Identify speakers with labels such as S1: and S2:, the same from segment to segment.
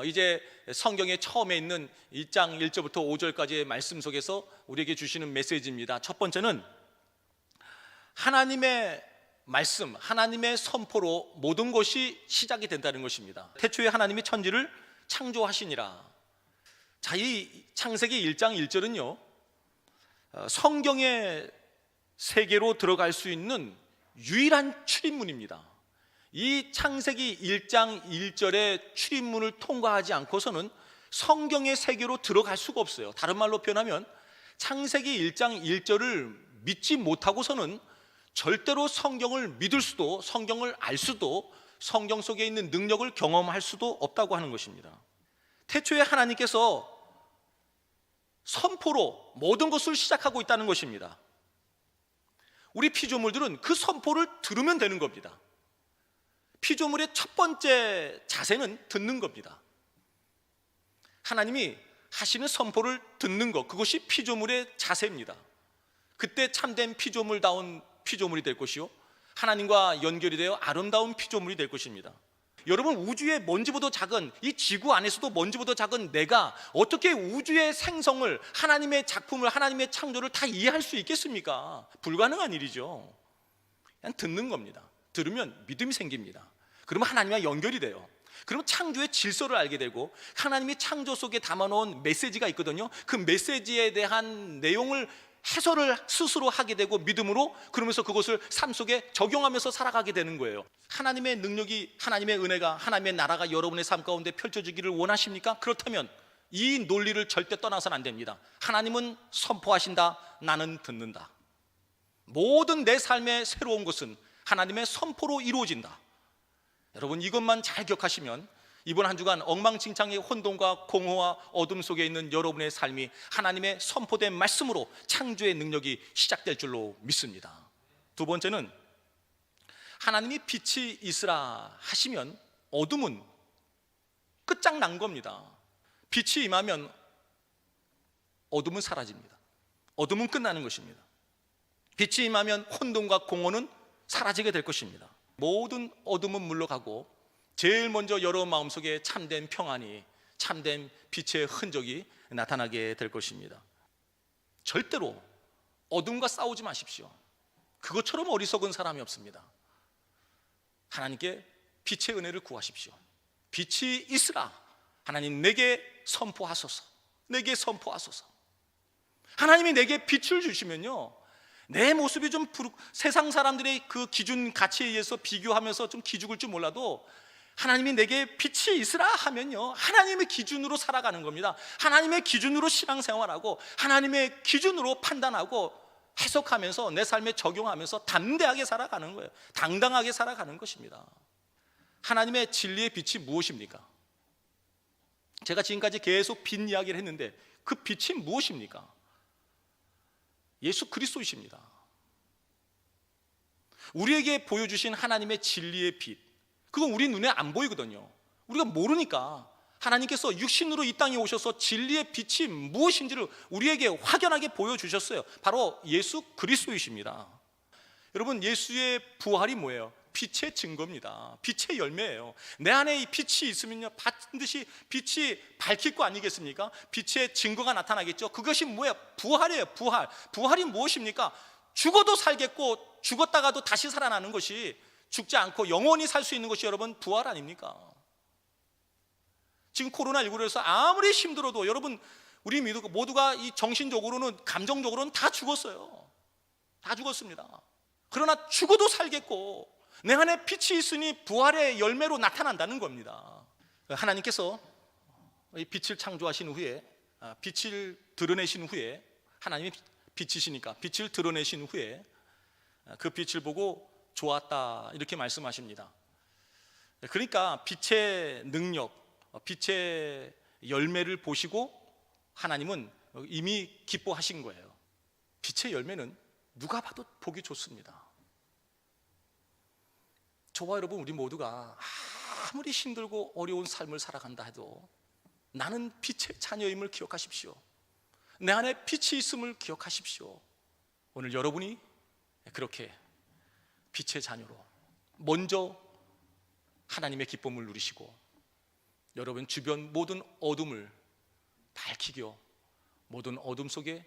S1: 이제 성경의 처음에 있는 1장 1절부터 5절까지의 말씀 속에서 우리에게 주시는 메시지입니다. 첫 번째는 하나님의 말씀, 하나님의 선포로 모든 것이 시작이 된다는 것입니다. 태초에 하나님이 천지를 창조하시니라. 자, 이 창세기 1장 1절은요, 성경의 세계로 들어갈 수 있는 유일한 출입문입니다. 이 창세기 1장 1절의 출입문을 통과하지 않고서는 성경의 세계로 들어갈 수가 없어요. 다른 말로 표현하면 창세기 1장 1절을 믿지 못하고서는 절대로 성경을 믿을 수도, 성경을 알 수도, 성경 속에 있는 능력을 경험할 수도 없다고 하는 것입니다. 태초에 하나님께서 선포로 모든 것을 시작하고 있다는 것입니다. 우리 피조물들은 그 선포를 들으면 되는 겁니다. 피조물의 첫 번째 자세는 듣는 겁니다. 하나님이 하시는 선포를 듣는 것, 그것이 피조물의 자세입니다. 그때 참된 피조물다운 피조물이 될 것이요, 하나님과 연결이 되어 아름다운 피조물이 될 것입니다. 여러분, 우주의 먼지보다 작은 이 지구 안에서도 먼지보다 작은 내가 어떻게 우주의 생성을, 하나님의 작품을, 하나님의 창조를 다 이해할 수 있겠습니까? 불가능한 일이죠. 그냥 듣는 겁니다. 들으면 믿음이 생깁니다. 그러면 하나님과 연결이 돼요. 그러면 창조의 질서를 알게 되고, 하나님이 창조 속에 담아놓은 메시지가 있거든요. 그 메시지에 대한 내용을 해설을 스스로 하게 되고 믿음으로, 그러면서 그것을 삶 속에 적용하면서 살아가게 되는 거예요. 하나님의 능력이, 하나님의 은혜가, 하나님의 나라가 여러분의 삶 가운데 펼쳐지기를 원하십니까? 그렇다면 이 논리를 절대 떠나서는 안 됩니다. 하나님은 선포하신다, 나는 듣는다. 모든 내 삶의 새로운 것은 하나님의 선포로 이루어진다. 여러분, 이것만 잘 기억하시면 이번 한 주간 엉망진창의 혼돈과 공허와 어둠 속에 있는 여러분의 삶이 하나님의 선포된 말씀으로 창조의 능력이 시작될 줄로 믿습니다. 두 번째는 하나님이 빛이 있으라 하시면 어둠은 끝장난 겁니다. 빛이 임하면 어둠은 사라집니다. 어둠은 끝나는 것입니다. 빛이 임하면 혼돈과 공허는 사라지게 될 것입니다. 모든 어둠은 물러가고 제일 먼저 여러분 마음속에 참된 평안이, 참된 빛의 흔적이 나타나게 될 것입니다. 절대로 어둠과 싸우지 마십시오. 그것처럼 어리석은 사람이 없습니다. 하나님께 빛의 은혜를 구하십시오. 빛이 있으라. 하나님, 내게 선포하소서. 내게 선포하소서. 하나님이 내게 빛을 주시면요, 내 모습이 좀 세상 사람들의 그 기준 가치에 의해서 비교하면서 좀 기죽을 줄 몰라도, 하나님이 내게 빛이 있으라 하면요, 하나님의 기준으로 살아가는 겁니다. 하나님의 기준으로 신앙생활하고, 하나님의 기준으로 판단하고 해석하면서 내 삶에 적용하면서 담대하게 살아가는 거예요. 당당하게 살아가는 것입니다. 하나님의 진리의 빛이 무엇입니까? 제가 지금까지 계속 빛 이야기를 했는데 그 빛이 무엇입니까? 예수 그리스도이십니다. 우리에게 보여주신 하나님의 진리의 빛, 그건 우리 눈에 안 보이거든요. 우리가 모르니까 하나님께서 육신으로 이 땅에 오셔서 진리의 빛이 무엇인지를 우리에게 확연하게 보여주셨어요. 바로 예수 그리스도이십니다. 여러분, 예수의 부활이 뭐예요? 빛의 증거입니다. 빛의 열매예요. 내 안에 이 빛이 있으면요, 반드시 빛이 밝힐 거 아니겠습니까? 빛의 증거가 나타나겠죠. 그것이 뭐예요? 부활이에요. 부활. 부활이 무엇입니까? 죽어도 살겠고 죽었다가도 다시 살아나는 것이, 죽지 않고 영원히 살 수 있는 것이 여러분 부활 아닙니까? 지금 코로나19로 해서 아무리 힘들어도 여러분, 우리 모두가 이 정신적으로는, 감정적으로는 다 죽었어요. 다 죽었습니다. 그러나 죽어도 살겠고 내 안에 빛이 있으니 부활의 열매로 나타난다는 겁니다. 하나님께서 이 빛을 창조하신 후에, 빛을 드러내신 후에, 하나님이 빛이시니까 빛을 드러내신 후에 그 빛을 보고 좋았다, 이렇게 말씀하십니다. 그러니까 빛의 능력, 빛의 열매를 보시고 하나님은 이미 기뻐하신 거예요. 빛의 열매는 누가 봐도 보기 좋습니다. 저와 여러분, 우리 모두가 아무리 힘들고 어려운 삶을 살아간다 해도 나는 빛의 자녀임을 기억하십시오. 내 안에 빛이 있음을 기억하십시오. 오늘 여러분이 그렇게 빛의 자녀로 먼저 하나님의 기쁨을 누리시고 여러분 주변 모든 어둠을 밝히고 모든 어둠 속에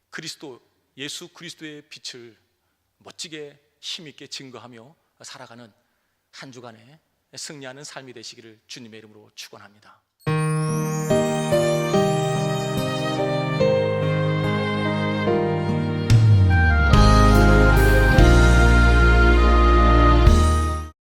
S1: 그리스도, 예수 그리스도의 빛을 멋지게 힘있게 증거하며 살아가는 한 주간에 승리하는 삶이 되시기를 주님의 이름으로 축원합니다.